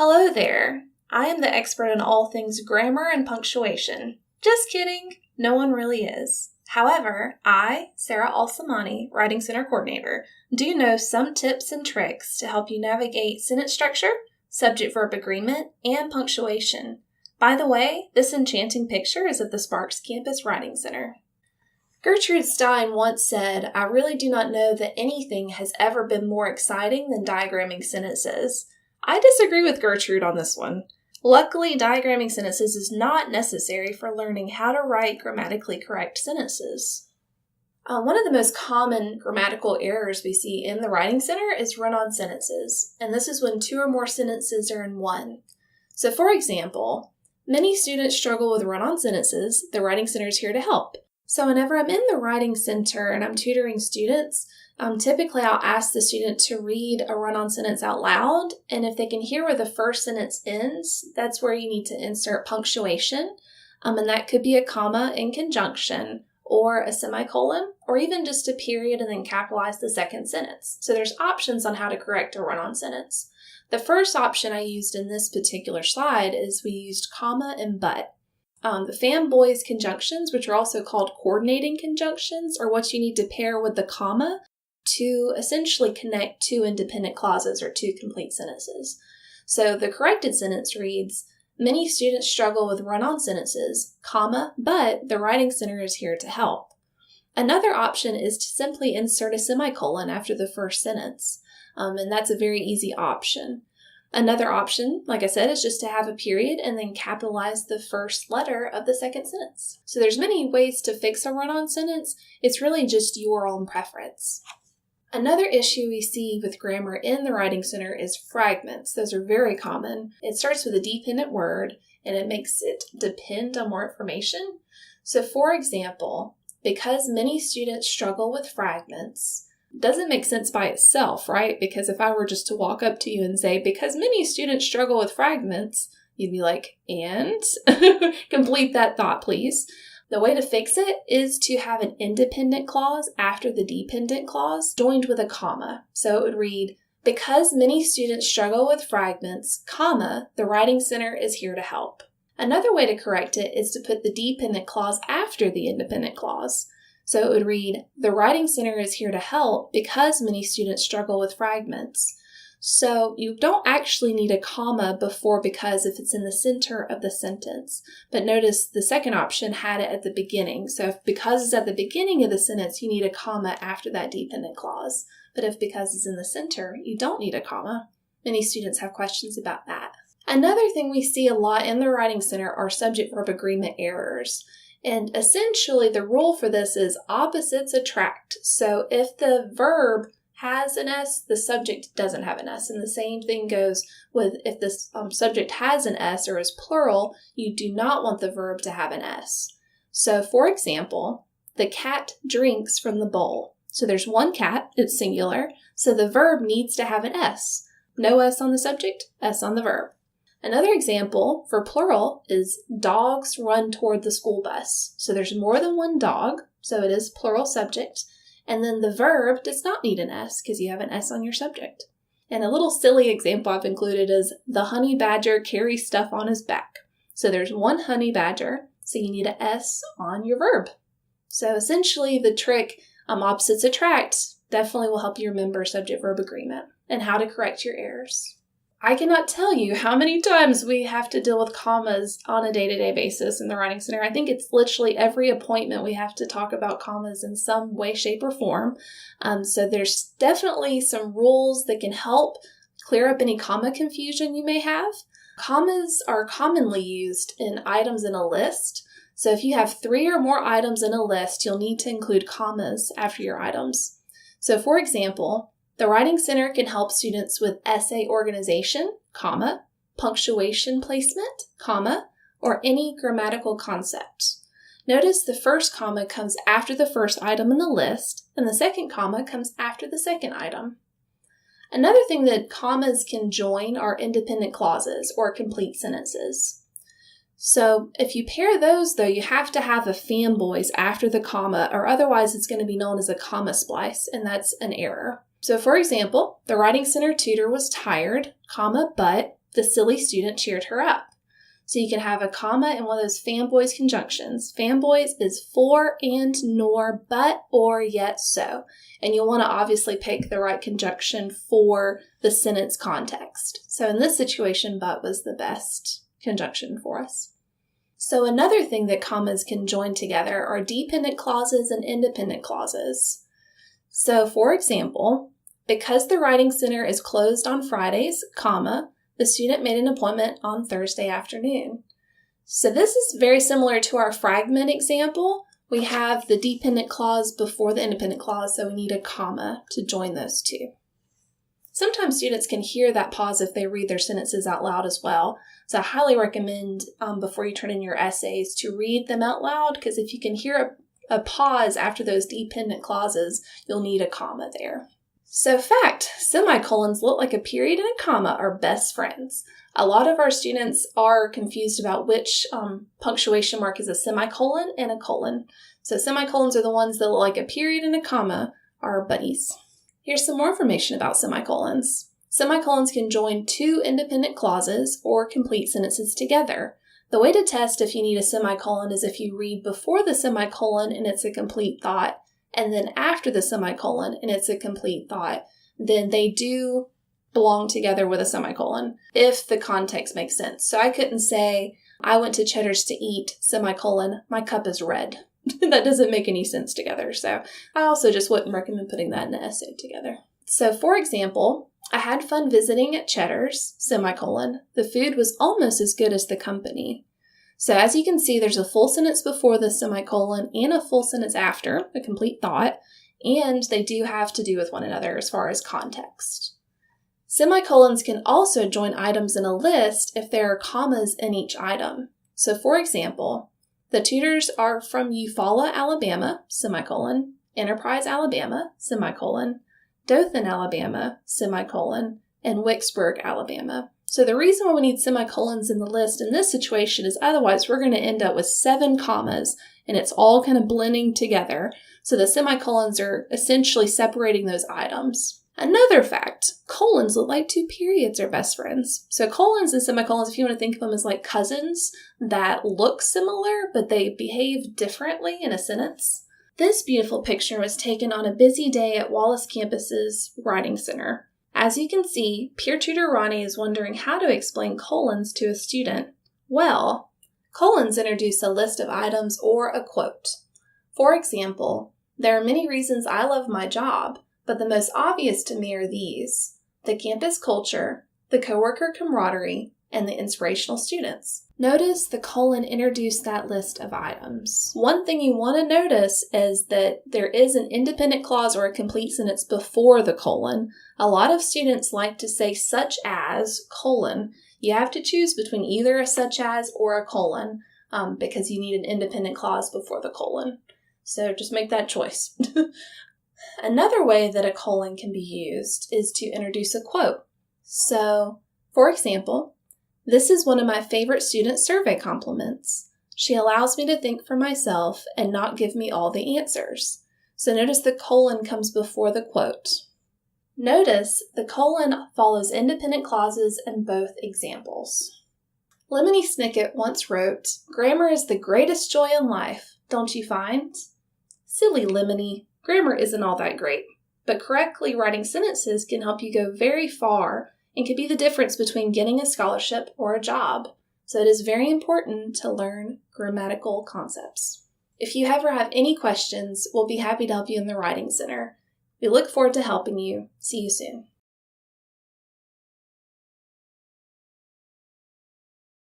Hello there. I am the expert in all things grammar and punctuation. Just kidding. No one really is. However, I, Sarah Alsamani, Writing Center Coordinator, do know some tips and tricks to help you navigate sentence structure, subject-verb agreement, and punctuation. By the way, this enchanting picture is of the Sparks Campus Writing Center. Gertrude Stein once said, "I really do not know that anything has ever been more exciting than diagramming sentences." I disagree with Gertrude on this one. Luckily, diagramming sentences is not necessary for learning how to write grammatically correct sentences. One of the most common grammatical errors we see in the Writing Center is run-on sentences, and this is when two or more sentences are in one. So for example, many students struggle with run-on sentences. The Writing Center is here to help. So whenever I'm in the Writing Center and I'm tutoring students, typically I'll ask the student to read a run-on sentence out loud, and if they can hear where the first sentence ends, that's where you need to insert punctuation, and that could be a comma in conjunction, or a semicolon, or even just a period and then capitalize the second sentence. So there's options on how to correct a run-on sentence. The first option I used in this particular slide is we used comma and but. The fanboys conjunctions, which are also called coordinating conjunctions, are what you need to pair with the comma to essentially connect two independent clauses or two complete sentences. So the corrected sentence reads, "Many students struggle with run-on sentences, comma, but the Writing Center is here to help." Another option is to simply insert a semicolon after the first sentence, and that's a very easy option. Another option, like I said, is just to have a period and then capitalize the first letter of the second sentence. So there's many ways to fix a run-on sentence. It's really just your own preference. Another issue we see with grammar in the Writing Center is fragments. Those are very common. It starts with a dependent word, and it makes it depend on more information. So for example, because many students struggle with fragments, doesn't make sense by itself, right? Because if I were just to walk up to you and say, because many students struggle with fragments, you'd be like, and? Complete that thought, please. The way to fix it is to have an independent clause after the dependent clause joined with a comma. So it would read, because many students struggle with fragments, comma, the Writing Center is here to help. Another way to correct it is to put the dependent clause after the independent clause. So it would read, the Writing Center is here to help because many students struggle with fragments. So you don't actually need a comma before because if it's in the center of the sentence. But notice the second option had it at the beginning. So if because is at the beginning of the sentence, you need a comma after that dependent clause. But if because is in the center, you don't need a comma. Many students have questions about that. Another thing we see a lot in the Writing Center are subject-verb agreement errors. And essentially the rule for this is opposites attract. So if the verb has an S, the subject doesn't have an S. And the same thing goes with if the subject has an S or is plural, you do not want the verb to have an S. So for example, the cat drinks from the bowl. So there's one cat, it's singular, so the verb needs to have an S. No S on the subject, S on the verb. Another example for plural is dogs run toward the school bus. So there's more than one dog, so it is plural subject. And then the verb does not need an S because you have an S on your subject. And a little silly example I've included is the honey badger carries stuff on his back. So there's one honey badger, so you need an S on your verb. So essentially the trick, opposites attract, definitely will help you remember subject-verb agreement and how to correct your errors. I cannot tell you how many times we have to deal with commas on a day-to-day basis in the Writing Center. I think it's literally every appointment we have to talk about commas in some way, shape, or form. So there's definitely some rules that can help clear up any comma confusion you may have. Commas are commonly used in items in a list. So if you have 3 or more items in a list, you'll need to include commas after your items. So for example, the Writing Center can help students with essay organization, comma, punctuation placement, comma, or any grammatical concept. Notice the first comma comes after the first item in the list, and the second comma comes after the second item. Another thing that commas can join are independent clauses or complete sentences. So if you pair those, though, you have to have a fanboys after the comma, or otherwise it's going to be known as a comma splice, and that's an error. So for example, the Writing Center tutor was tired, comma, but The silly student cheered her up. So you can have a comma in one of those fanboys conjunctions. Fanboys is for and nor, but, or, yet, so. And you'll want to obviously pick the right conjunction for the sentence context. So in this situation, but was the best conjunction for us. So another thing that commas can join together are dependent clauses and independent clauses. So for example, because the Writing Center is closed on Fridays, comma, the student made an appointment on Thursday afternoon. So this is very similar to our fragment example. We have the dependent clause before the independent clause, so we need a comma to join those two. Sometimes students can hear that pause if they read their sentences out loud as well. So I highly recommend before you turn in your essays to read them out loud, because if you can hear a pause after those dependent clauses, you'll need a comma there. So fact, semicolons look like a period and a comma are best friends. A lot of our students are confused about which punctuation mark is a semicolon and a colon. So semicolons are the ones that look like a period and a comma are buddies. Here's some more information about semicolons. Semicolons can join two independent clauses or complete sentences together. The way to test if you need a semicolon is if you read before the semicolon and it's a complete thought, and then after the semicolon and it's a complete thought, then they do belong together with a semicolon, if the context makes sense. So I couldn't say, I went to Cheddar's to eat, semicolon, my cup is red. That doesn't make any sense together. So I also just wouldn't recommend putting that in an essay together. So for example, I had fun visiting at Cheddar's, semicolon, the food was almost as good as the company. So as you can see, there's a full sentence before the semicolon and a full sentence after, a complete thought, and they do have to do with one another as far as context. Semicolons can also join items in a list if there are commas in each item. So for example, the tutors are from Eufaula, Alabama, semicolon, Enterprise, Alabama, semicolon, Dothan, Alabama, semicolon, and Wicksburg, Alabama. So the reason why we need semicolons in the list in this situation is otherwise we're going to end up with 7 commas and it's all kind of blending together. So the semicolons are essentially separating those items. Another fact, colons look like two periods are best friends. So colons and semicolons, if you want to think of them as like cousins that look similar, but they behave differently in a sentence. This beautiful picture was taken on a busy day at Wallace campus's Writing Center. As you can see, peer tutor Ronnie is wondering how to explain colons to a student. Well, colons introduce a list of items or a quote. For example, there are many reasons I love my job, but the most obvious to me are these: the campus culture, the coworker camaraderie, and the inspirational students. Notice the colon introduced that list of items. One thing you want to notice is that there is an independent clause or a complete sentence before the colon. A lot of students like to say such as colon. You have to choose between either a such as or a colon because you need an independent clause before the colon. So just make that choice. Another way that a colon can be used is to introduce a quote. So, for example, this is one of my favorite student survey compliments. She allows me to think for myself and not give me all the answers. So notice the colon comes before the quote. Notice the colon follows independent clauses in both examples. Lemony Snicket once wrote, "Grammar is the greatest joy in life, don't you find?" Silly Lemony, grammar isn't all that great, but correctly writing sentences can help you go very far and could be the difference between getting a scholarship or a job. So it is very important to learn grammatical concepts. If you ever have any questions, we'll be happy to help you in the Writing Center. We look forward to helping you. See you soon.